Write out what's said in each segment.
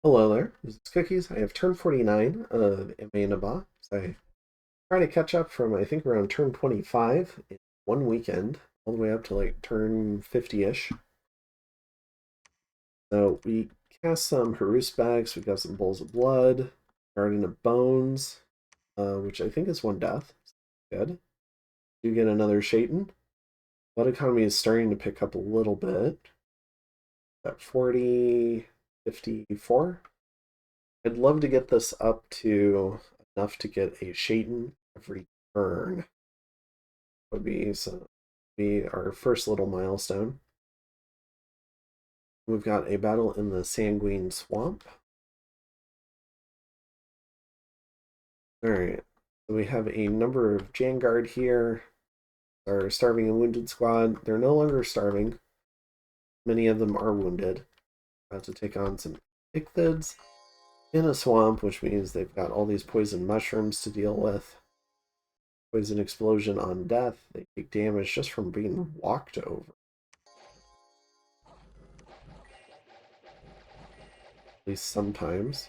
Hello there, this is Cookies. I have turn 49 of Naba. So I try to catch up from I think around turn 25 in one weekend, all the way up to like turn 50-ish. So we cast some Harus bags, we got some Bowls of Blood, Garden of Bones, which I think is one death. Good. Do get another Shaitan. Blood economy is starting to pick up a little bit. At 40, 54. I'd love to get this up to enough to get a Shaitan every turn. Would be our first little milestone. We've got a battle in the Sanguine Swamp. Alright, so we have a number of Janguard here. Our Starving and Wounded squad. They're no longer starving. Many of them are wounded. About to take on some Ichthids in a swamp, which means they've got all these poison mushrooms to deal with. Poison explosion on death. They take damage just from being walked over. At least sometimes.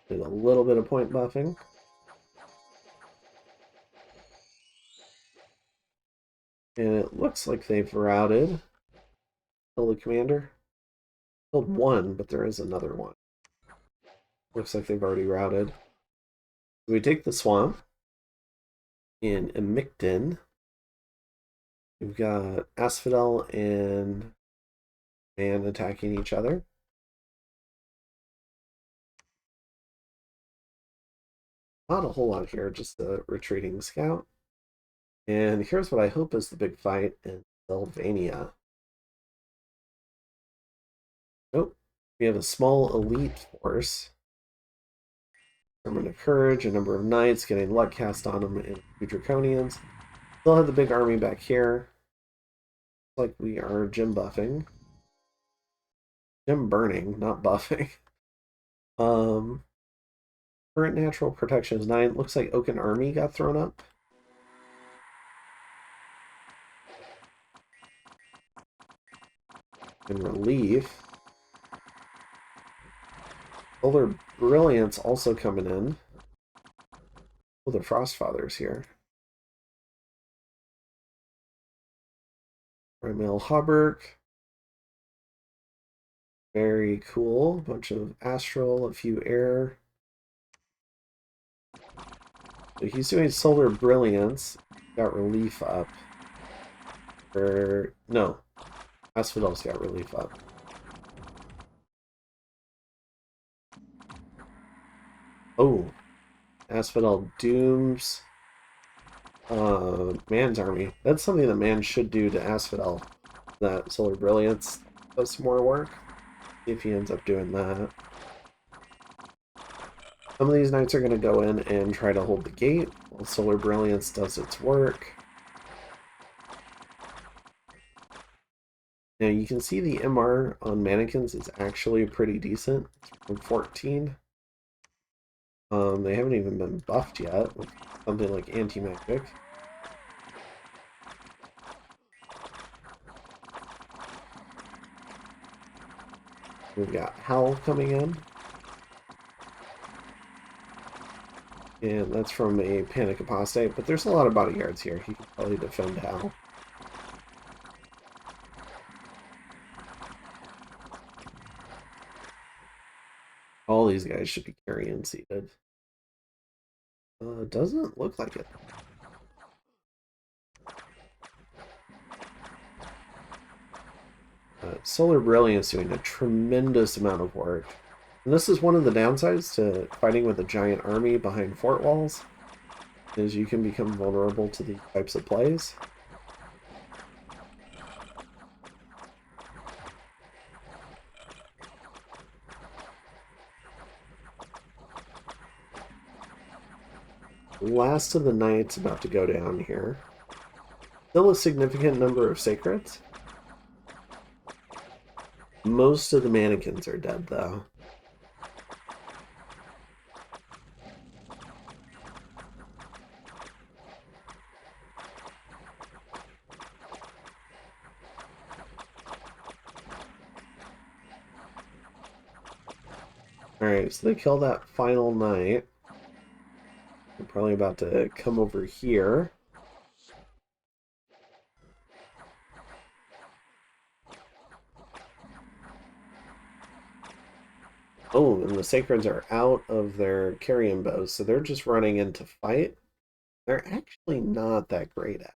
Did a little bit of point buffing. And it looks like they've routed. Kill the commander. Killed one, but there is another one. Looks like they've already routed. So we take the swamp. In Emictin, we've got Asphodel and Man attacking each other. Not a whole lot here, just a retreating scout. And here's what I hope is the big fight in Silvania. Nope. We have a small elite force. Summon of Courage, a number of knights, getting luck cast on them, and two Draconians. Still have the big army back here. Looks like we are gym buffing. Gym burning, not buffing. Current natural protection is 9. Looks like Oaken Army got thrown up. In relief. Solar Brilliance also coming in. Oh, the Frostfather's here. Ramel Hubberk. Very cool. Bunch of Astral, a few Air. So he's doing Solar Brilliance. Got relief up. Or no. Asphodel's got relief up. Oh. Asphodel dooms Man's army. That's something that Man should do to Asphodel. That Solar Brilliance does some more work. If he ends up doing that. Some of these knights are going to go in and try to hold the gate while Solar Brilliance does its work. Now you can see the MR on mannequins is actually pretty decent. It's from 14. They haven't even been buffed yet with something like anti-magic. We've got Howl coming in. And that's from a Panic Apostate, but there's a lot of bodyguards here. He can probably defend Howl. All these guys should be carrion seated. Doesn't look like it. Solar Brilliance doing a tremendous amount of work. And this is one of the downsides to fighting with a giant army behind fort walls, is you can become vulnerable to these types of plays. Last of the knights about to go down here. Still a significant number of sacreds. Most of the mannequins are dead, though. Alright, so they kill that final knight. They're probably about to come over here. Oh, and the Sacreds are out of their carrion bows, so they're just running in to fight. They're actually not that great at it.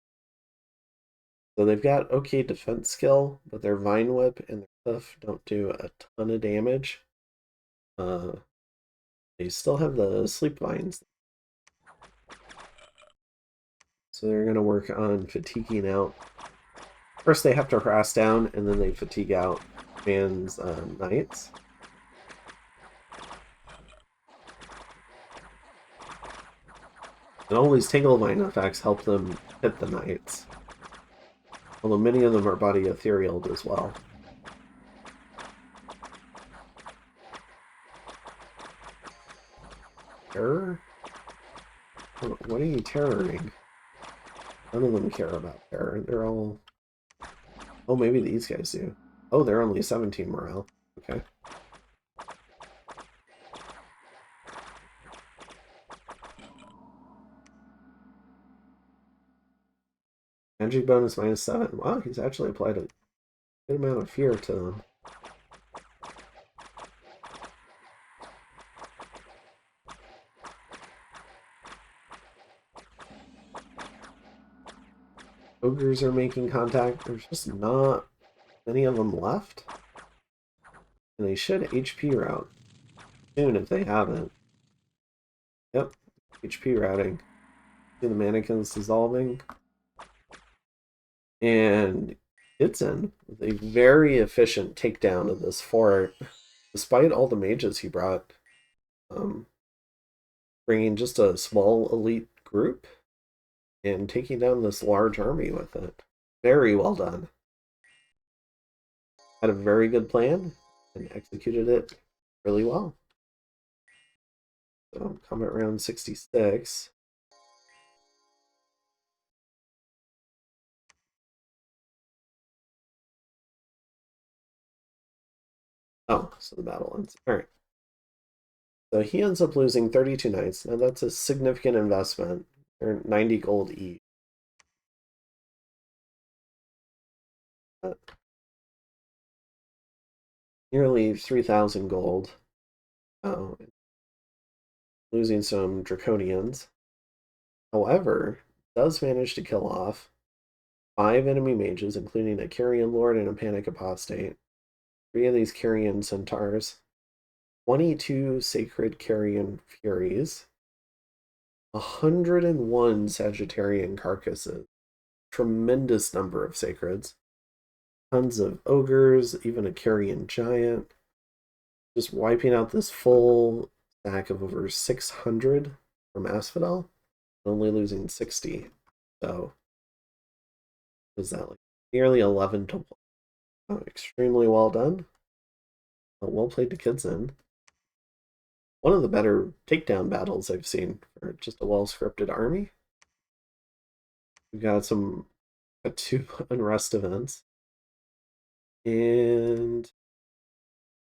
So they've got okay defense skill, but their Vine Whip and their Cliff don't do a ton of damage. They still have the Sleep Vines. So they're going to work on fatiguing out. First they have to harass down, and then they fatigue out man's knights. And all these Tangle Vine effects help them hit the knights. Although many of them are body etherealed as well. Terror? What are you terroring? None of them care about terror. They're all... Oh, maybe these guys do. Oh, they're only 17 morale. Okay. Magic bonus -7. Wow, he's actually applied a good amount of fear to them. Ogres are making contact. There's just not many of them left. And they should HP route soon if they haven't. Yep, HP routing. See the mannequins dissolving. And it's in with a very efficient takedown of this fort, despite all the mages he brought. Bringing just a small elite group and taking down this large army with it. Very well done. Had a very good plan and executed it really well. So, combat round 66. Oh, so the battle ends. Alright. So he ends up losing 32 knights. Now that's a significant investment. They're 90 gold each. Nearly 3,000 gold. Oh, losing some draconians. However, does manage to kill off 5 enemy mages, including a Carrion Lord and a Panic Apostate. 3 of these Carrion Centaurs. 22 Sacred Carrion Furies. 101 Sagittarian Carcasses. Tremendous number of Sacreds. Tons of Ogres, even a Carrion Giant. Just wiping out this full stack of over 600 from Asphodel. Only losing 60. So, was that like nearly 11 to 1? Oh, extremely well done. Well played to Kidson. One of the better takedown battles I've seen for just a well-scripted army. We've got some 2 unrest events. And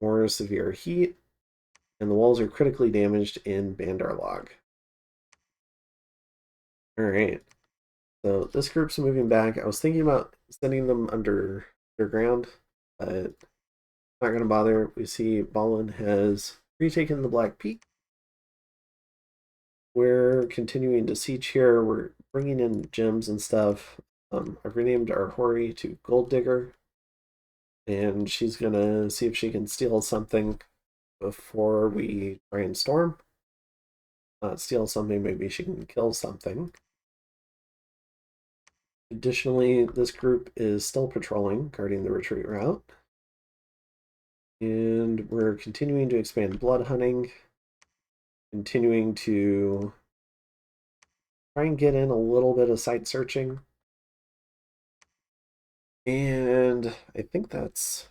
more severe heat. And the walls are critically damaged in Bandarlog. Alright. So this group's moving back. I was thinking about sending them underground, but not going to bother. We see Balin has retaken the Black Peak. We're continuing to siege here. We're bringing in gems and stuff. I've renamed our Hori to Gold Digger. And she's going to see if she can steal something before we try and storm. Not steal something, maybe she can kill something. Additionally, this group is still patrolling, guarding the retreat route. And we're continuing to expand blood hunting. Continuing to try and get in a little bit of site searching. And I think that's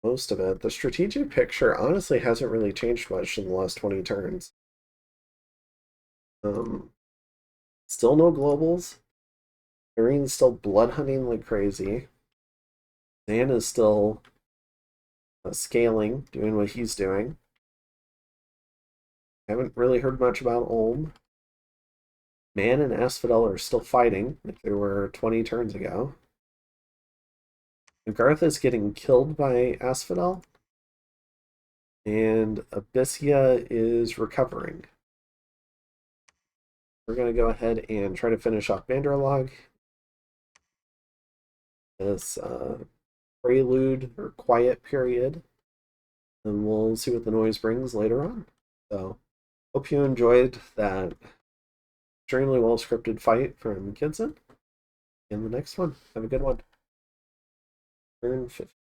most of it. The strategic picture honestly hasn't really changed much in the last 20 turns. Still no globals. Irene's still blood hunting like crazy. Zan is still scaling, doing what he's doing. Haven't really heard much about Ulm. Man and Asphodel are still fighting, like they were 20 turns ago. Garth is getting killed by Asphodel, and Abyssia is recovering. We're going to go ahead and try to finish off Banderlog. This prelude or quiet period, and we'll see what the noise brings later on. So, hope you enjoyed that extremely well scripted fight from Kidson. In the next one, have a good one. Turn 50.